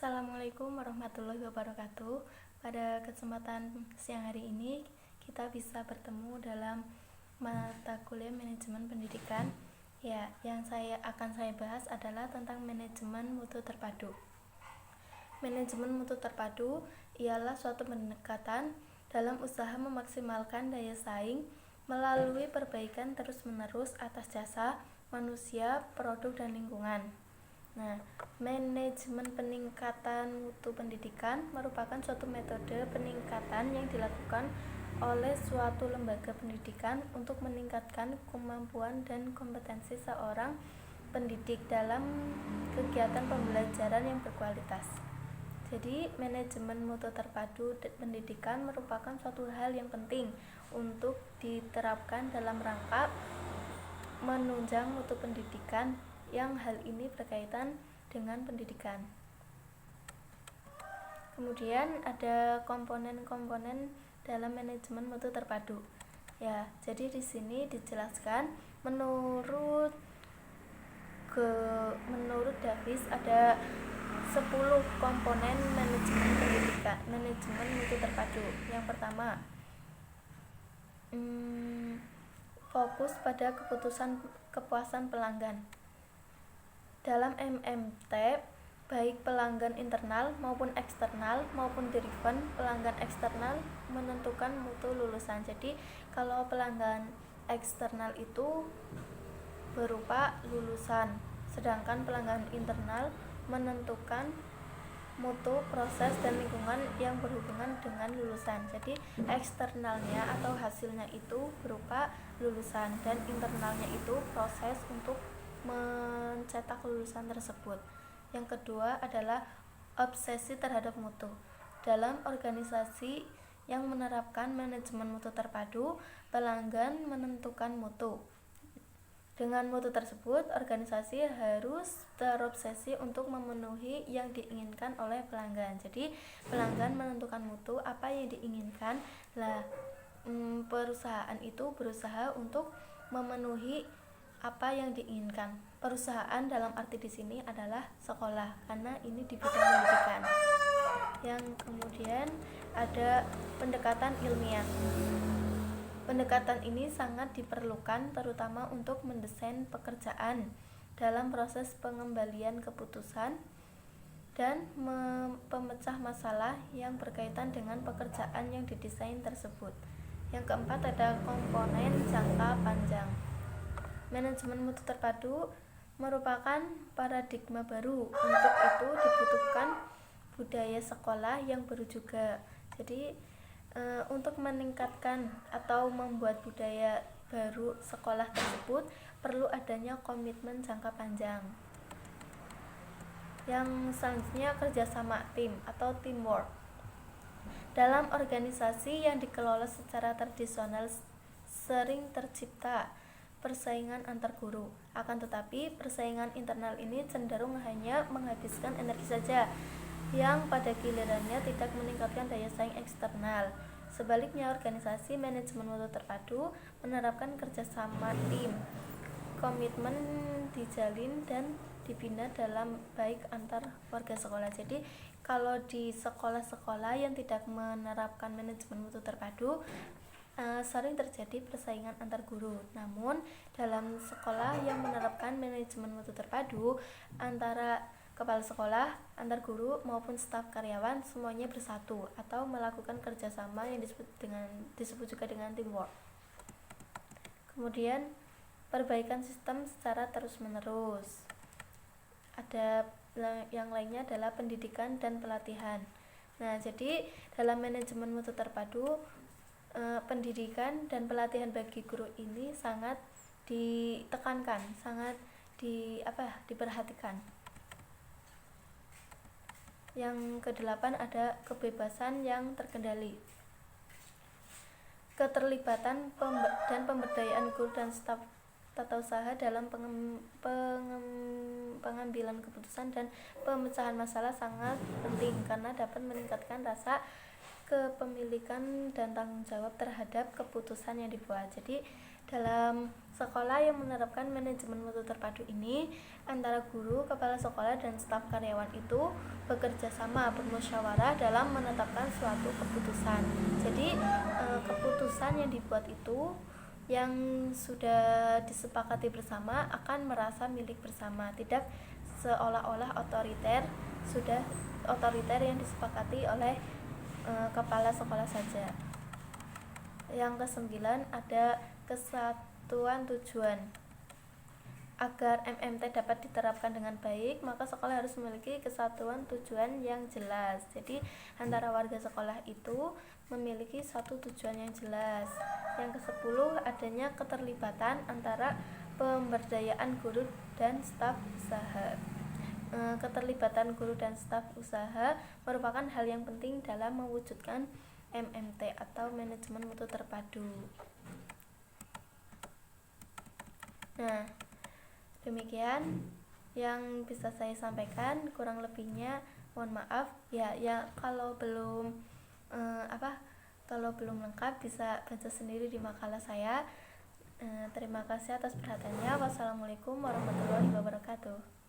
Assalamualaikum warahmatullahi wabarakatuh. Pada kesempatan siang hari ini kita bisa bertemu dalam mata kuliah manajemen pendidikan. Yang akan saya bahas adalah tentang manajemen mutu terpadu. Manajemen mutu terpadu ialah suatu pendekatan dalam usaha memaksimalkan daya saing melalui perbaikan terus-menerus atas jasa, manusia, produk, dan lingkungan. Manajemen peningkatan mutu pendidikan merupakan suatu metode peningkatan yang dilakukan oleh suatu lembaga pendidikan untuk meningkatkan kemampuan dan kompetensi seorang pendidik dalam kegiatan pembelajaran yang berkualitas. Jadi, manajemen mutu terpadu pendidikan merupakan suatu hal yang penting untuk diterapkan dalam rangka menunjang mutu pendidikan yang hal ini berkaitan dengan pendidikan. Kemudian ada komponen-komponen dalam manajemen mutu terpadu. Jadi di sini dijelaskan menurut Davis ada 10 komponen manajemen pendidikan, manajemen mutu terpadu. Yang pertama, fokus pada kepuasan pelanggan. Dalam MMT, baik pelanggan internal maupun eksternal maupun driven, pelanggan eksternal menentukan mutu lulusan. Jadi, kalau pelanggan eksternal itu berupa lulusan, sedangkan pelanggan internal menentukan mutu, proses, dan lingkungan yang berhubungan dengan lulusan. Jadi, eksternalnya atau hasilnya itu berupa lulusan dan internalnya itu proses untuk mencetak lulusan tersebut. Yang kedua adalah obsesi terhadap mutu. Dalam organisasi yang menerapkan manajemen mutu terpadu, pelanggan menentukan mutu. Dengan mutu tersebut, organisasi harus terobsesi untuk memenuhi yang diinginkan oleh pelanggan. Jadi, pelanggan menentukan mutu apa yang diinginkan. Perusahaan itu berusaha untuk memenuhi apa yang diinginkan. Perusahaan dalam arti di sini adalah sekolah, karena ini di bidang pendidikan. Yang kemudian ada pendekatan ilmiah. Pendekatan ini sangat diperlukan terutama untuk mendesain pekerjaan dalam proses pengembalian keputusan dan pemecah masalah yang berkaitan dengan pekerjaan yang didesain tersebut. Yang keempat ada komponen jangka panjang. Manajemen mutu terpadu merupakan paradigma baru. Untuk itu dibutuhkan budaya sekolah yang baru juga. Jadi untuk meningkatkan atau membuat budaya baru sekolah tersebut perlu adanya komitmen jangka panjang. Yang selanjutnya kerjasama tim atau teamwork. Dalam organisasi yang dikelola secara tradisional sering tercipta persaingan antar guru. Akan tetapi persaingan internal ini cenderung hanya menghabiskan energi saja, yang pada gilirannya tidak meningkatkan daya saing eksternal. Sebaliknya, organisasi manajemen mutu terpadu menerapkan kerjasama tim. Komitmen dijalin dan dibina dalam baik antar warga sekolah. Jadi, kalau di sekolah-sekolah yang tidak menerapkan manajemen mutu terpadu, sering terjadi persaingan antar guru. Namun, dalam sekolah yang menerapkan manajemen mutu terpadu, antara kepala sekolah, antar guru maupun staf karyawan semuanya bersatu atau melakukan kerjasama yang disebut juga dengan teamwork. Kemudian perbaikan sistem secara terus-menerus. Ada yang lainnya adalah pendidikan dan pelatihan. Jadi dalam manajemen mutu terpadu, pendidikan dan pelatihan bagi guru ini sangat ditekankan, sangat diperhatikan. Yang kedelapan ada kebebasan yang terkendali. Keterlibatan dan pemberdayaan guru dan staf tata usaha dalam pengambilan keputusan dan pemecahan masalah sangat penting karena dapat meningkatkan rasa kepemilikan dan tanggung jawab terhadap keputusan yang dibuat. Jadi Dalam sekolah yang menerapkan manajemen mutu terpadu ini, antara guru, kepala sekolah, dan staf karyawan itu bekerja sama, bermusyawarah dalam menetapkan suatu keputusan. Jadi keputusan yang dibuat itu yang sudah disepakati bersama akan merasa milik bersama, tidak seolah-olah otoriter yang disepakati oleh kepala sekolah saja. Yang kesembilan ada kesatuan tujuan. Agar MMT dapat diterapkan dengan baik, maka sekolah harus memiliki kesatuan tujuan yang jelas. Jadi antara warga sekolah itu memiliki satu tujuan yang jelas. Yang ke-10 adanya keterlibatan antara pemberdayaan guru dan staf usaha. Keterlibatan guru dan staf usaha merupakan hal yang penting dalam mewujudkan MMT atau manajemen mutu terpadu. Nah, demikian yang bisa saya sampaikan, kurang lebihnya mohon maaf ya. Kalau belum lengkap bisa baca sendiri di makalah saya. Terima kasih atas perhatiannya. Wassalamualaikum warahmatullahi wabarakatuh.